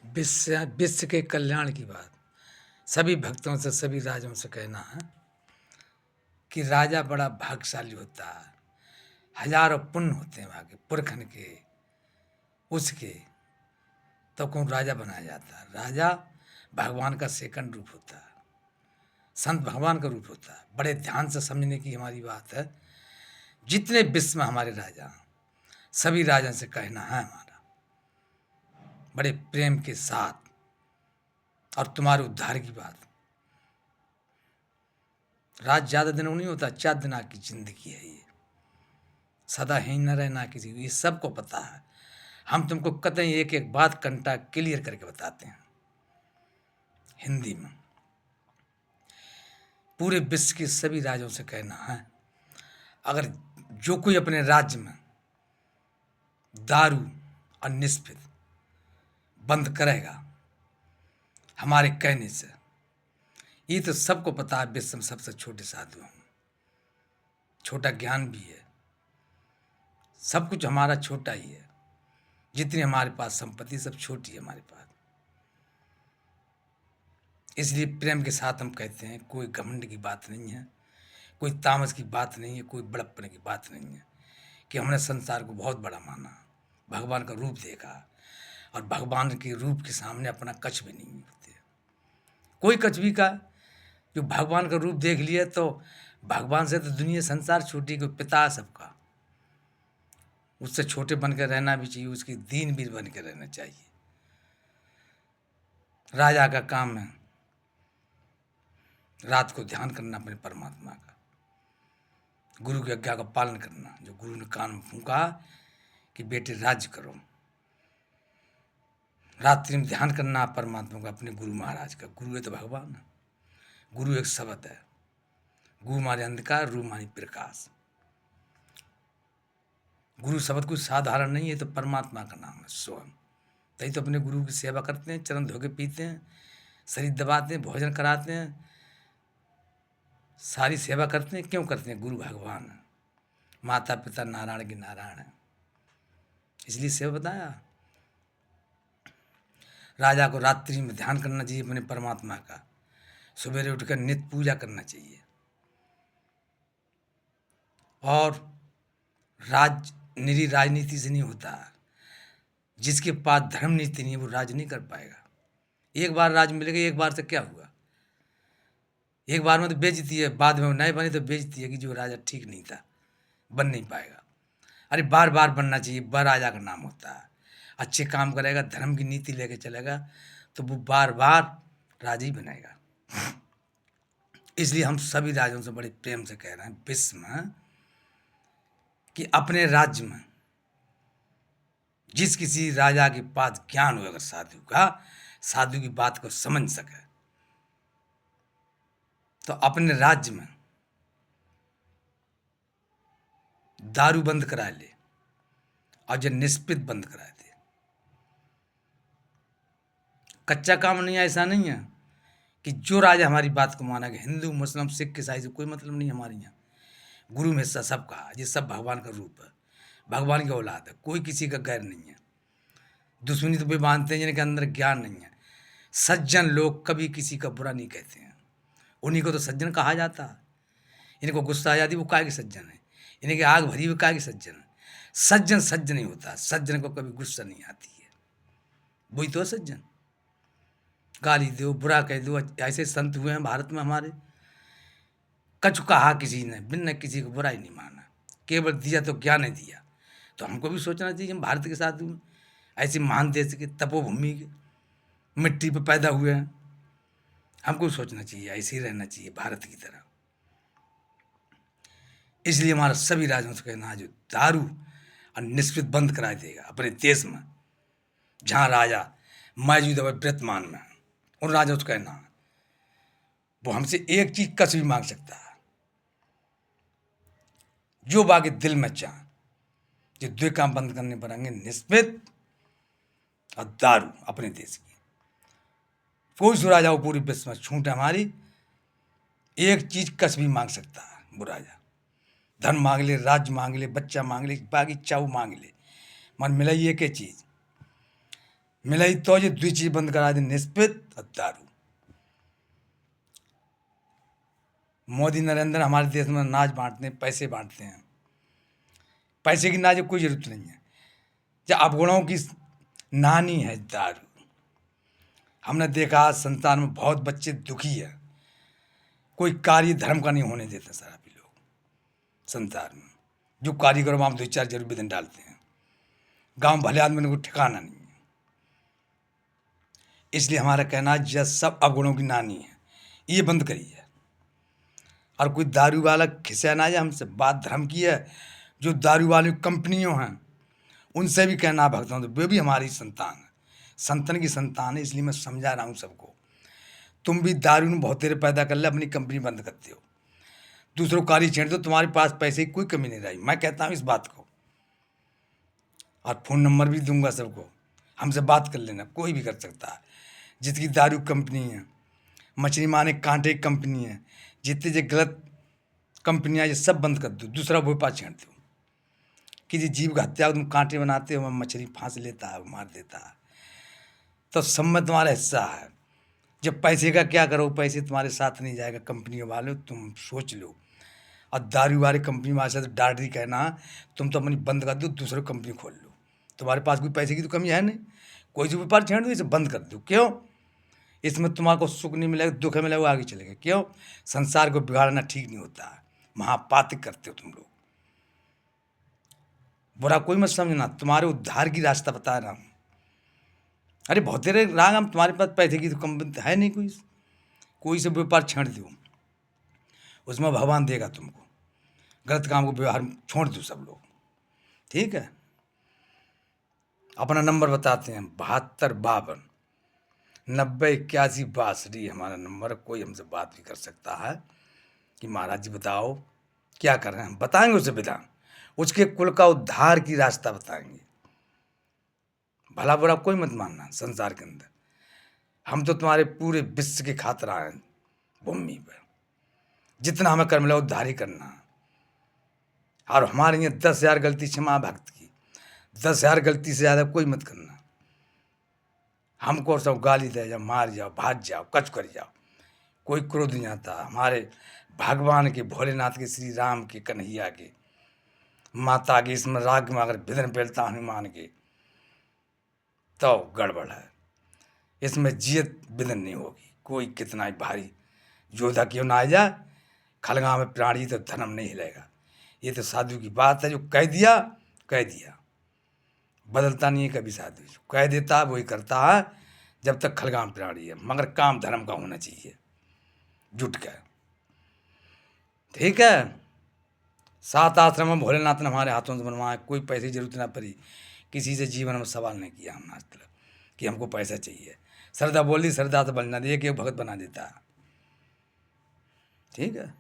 विश्व के कल्याण की बात सभी भक्तों से, सभी राजाओं से कहना है कि राजा बड़ा भाग्यशाली होता है। हजारों पुण्य होते हैं वहाँ के पुरखन के, उसके तो कौन राजा बनाया जाता है। राजा भगवान का सेकंड रूप होता है, संत भगवान का रूप होता है। बड़े ध्यान से समझने की हमारी बात है। जितने विश्व में हमारे राजा हैं, सभी राजा से कहना है हमारा बड़े प्रेम के साथ, और तुम्हारे उद्धार की बात। राज ज्यादा दिनों नहीं होता, 4 दिन की जिंदगी है ये। सदा ही न रहना किसी को, ये सबको पता है। हम तुमको कतई एक एक बात कंटा क्लियर करके बताते हैं हिंदी में। पूरे विश्व के सभी राज्यों से कहना है, अगर जो कोई अपने राज्य में दारू और निस्पित बंद करेगा हमारे कहने से, ये तो सबको पता है विश्व में सबसे छोटे साधु हैं, छोटा ज्ञान भी है, सब कुछ हमारा छोटा ही है। जितनी हमारे पास संपत्ति सब छोटी है हमारे पास। इसलिए प्रेम के साथ हम कहते हैं, कोई घमंड की बात नहीं है, कोई तामस की बात नहीं है, कोई बड़प्पन की बात नहीं है कि हमने संसार को बहुत बड़ा माना, भगवान का रूप देखा, और भगवान के रूप के सामने अपना कछ भी नहीं होते। कोई कछ भी का जो भगवान का रूप देख लिया तो भगवान से तो दुनिया संसार छोटी, कोई पिता है सबका, उससे छोटे बन के रहना भी चाहिए, उसकी दीन भी बन के रहना चाहिए। राजा का काम है रात को ध्यान करना अपने परमात्मा का, गुरु की आज्ञा का पालन करना। जो गुरु ने कान में फूंका कि बेटे राज्य करो, रात्रि में ध्यान करना परमात्मा का, अपने गुरु महाराज का। गुरु है तो भगवान है। गुरु एक शब्द है, गुरु माने अंधकार, रू माने प्रकाश। गुरु शब्द कुछ साधारण नहीं है, तो परमात्मा का नाम है स्वयं। तभी तो अपने गुरु की सेवा करते हैं, चरण धो के पीते हैं, शरीर दबाते हैं, भोजन कराते हैं, सारी सेवा करते हैं। क्यों करते हैं? गुरु भगवान है, माता पिता नारायण के नारायण है, इसलिए सेवा बताया। राजा को रात्रि में ध्यान करना चाहिए अपने परमात्मा का, सवेरे उठकर नित्य पूजा करना चाहिए। और निरी राजनीति से नहीं होता। जिसके पास धर्म नीति नहीं है वो राज नहीं कर पाएगा। एक बार राज मिलेगा, एक बार से क्या हुआ, एक बार में तो बेइज्जती है, बाद में नए बने तो बेइज्जती है कि जो राजा ठीक नहीं था, बन नहीं पाएगा। अरे बार बार बनना चाहिए, बार राजा का नाम होता है। अच्छे काम करेगा, धर्म की नीति लेके चलेगा तो वो बार बार राजा ही बनेगा। इसलिए हम सभी राजाओं से बड़े प्रेम से कह रहे हैं विश्व में कि अपने राज्य में जिस किसी राजा के पास ज्ञान हो, अगर साधु का, साधु की बात को समझ सके, तो अपने राज्य में दारू बंद करा ले और जो निष्पित बंद करा दे। कच्चा काम नहीं है, ऐसा नहीं है कि जो राजा हमारी बात को माना कि हिंदू मुस्लिम सिख ईसाई से कोई मतलब नहीं हमारे यहाँ। गुरु में सब कहा, ये सब भगवान का रूप है, भगवान की औलाद है, कोई किसी का गैर नहीं है। दुश्मनी तो वे मानते हैं जिनके अंदर ज्ञान नहीं है। सज्जन लोग कभी किसी का बुरा नहीं कहते हैं, उन्हीं को तो सज्जन कहा जाता है। इनको गुस्सा आ जाती वो काय के सज्जन है, इनकी आग भरी हुई काय के सज्जन है। सज्जन सज्जन नहीं होता, सज्जन को कभी गुस्सा नहीं आती है, वही तो है सज्जन। गाली दो, बुरा कह दो, ऐसे संत हुए हैं भारत में हमारे, कछु कहा किसी ने, बिन किसी को बुराई नहीं माना, केवल दिया तो ज्ञान है दिया। तो हमको भी सोचना चाहिए, हम भारत के साथ हुए, ऐसे महान देश के तपोभूमि के मिट्टी पे पैदा हुए हैं, हमको सोचना चाहिए, ऐसे ही रहना चाहिए भारत की तरह। इसलिए हमारा सभी राज्यों से कहना है, जो दारू और निष्पित बंद करा देगा अपने देश में, जहाँ राजा मौजूद है वर्तमान में, उन राजाओं से कहना है वो हमसे एक चीज कस भी मांग सकता है, जो बाकी दिल में चाह। जो दो काम बंद करने पड़ेंगे, निष्पित और दारू अपने देश की। कोई सो राजा हो पूरी विश्व में, छूट हमारी, एक चीज कस भी मांग सकता है वो राजा। धन मांग ले, राज्य मांग ले, बच्चा मांग ले, बाकी चाऊ मांग ले, मन मिलाई एक ही चीज, मिलाई तो ये दुई चीज बंद करा दी, निस्पित और दारू। मोदी नरेंद्र हमारे देश में अनाज बांटते हैं, पैसे बांटते हैं। पैसे की नाज की कोई जरूरत नहीं है। जब अवगुणों की नानी है दारू। हमने देखा संतान में बहुत बच्चे दुखी है, कोई कार्य धर्म का नहीं होने देते शराबी लोग संसार में। जो कार्य करो वहाँ दो चार जरूर विधन डालते हैं। गांव भले आदमी को ठिकाना नहीं है। इसलिए हमारा कहना है यह सब अवगुणों की नानी है, ये बंद करिए। और कोई दारू वाला खिंचा ना जाए हमसे, बात धर्म की है। जो दारू वाली कंपनियों हैं उनसे भी कहना भक्तों, तो वे भी हमारी संतान है, संतन की संतान है। इसलिए मैं समझा रहा हूँ सबको, तुम भी दारू में बहुत तेरे पैदा कर ले, अपनी कंपनी बंद करते हो, दूसरों कारी छेड़ दो, तुम्हारे पास पैसे की कोई कमी नहीं रही। मैं कहता हूँ इस बात को, और फ़ोन नंबर भी दूंगा सबको, हमसे बात कर लेना, कोई भी कर सकता है। जितनी दारू कंपनी है, मछली मारने कांटे की कंपनी है, जितने जो गलत कंपनियाँ ये सब बंद कर दो, दूसरा वो पास छेड़ दो। कि जी जीव हत्या तुम कांटे बनाते हो, मछली फांस लेता है, मार देता है, तो सब में तुम्हारा हिस्सा है। जब पैसे का क्या करो, पैसे तुम्हारे साथ नहीं जाएगा कंपनियों वाले, तुम सोच लो। और दारू वाली कंपनी वाले से डायरेक्टली कहना तुम तो अपनी बंद कर दो, दूसरी कंपनी खोल लो, तुम्हारे पास कोई पैसे की तो कमी है नहीं, कोई जो व्यापार छेड़ दो, इसे बंद कर दो। क्यों? इसमें तुम्हारे को सुख नहीं मिलेगा, दुख मिलेगा, वो आगे चलेगा। क्यों? संसार को बिगाड़ना ठीक नहीं होता है, महापातक करते हो तुम लोग। बुरा कोई मत समझना, तुम्हारे उद्धार की रास्ता बता रहा हूँ। अरे बहुत तेरे राग, हम तुम्हारे पास पैसे की तो कम है नहीं, कोई से व्यापार छेड़ दो, उसमें भगवान देगा तुमको। गलत काम को व्यवहार छोड़ दो सब लोग, ठीक है। अपना नंबर बताते हैं, 7252 90 81 62 हमारा नंबर। कोई हमसे बात भी कर सकता है कि महाराज जी बताओ क्या कर रहे हैं, हम बताएंगे उसे विधान, उसके कुल का उद्धार की रास्ता बताएंगे। भला बुरा कोई मत मानना संसार के अंदर, हम तो तुम्हारे पूरे विश्व के खातिर आए भूमि पर। जितना हमें कर्म मिला उद्धार ही करना, और हमारे यहाँ 10,000 गलती क्षमा भक्त की, 10,000 गलती से ज़्यादा कोई मत करना। हमको सब गाली दे जाओ, मार जाओ, भाग जाओ, कच कर जाओ, कोई क्रोध नहीं आता। हमारे भगवान के, भोलेनाथ के, श्री राम के, कन्हैया के, माता के, इसमें राग में अगर विधन फैलता हनुमान के, तो गड़बड़ है। इसमें जियत विधन नहीं होगी। कोई कितना ही भारी योद्धा क्यों ना आ जाए, खलगा में प्राणी तो धर्म नहीं हिलेगा। ये तो साधु की बात है, जो कह दिया कह दिया, बदलता नहीं है कभी साधु। कह देता है वही करता है, जब तक खलगा में प्राणी है। मगर काम धर्म का होना चाहिए, जुट कर, ठीक है। 7 आश्रम में भोलेनाथ ने हमारे हाथों से बनवाया, कोई पैसे की जरूरत ना पड़ी, किसी से जीवन में सवाल नहीं किया हमने आज तक कि हमको पैसा चाहिए। श्रद्धा बोल दी, श्रद्धा तो बलना दे, एक भगत बना देता है, ठीक है।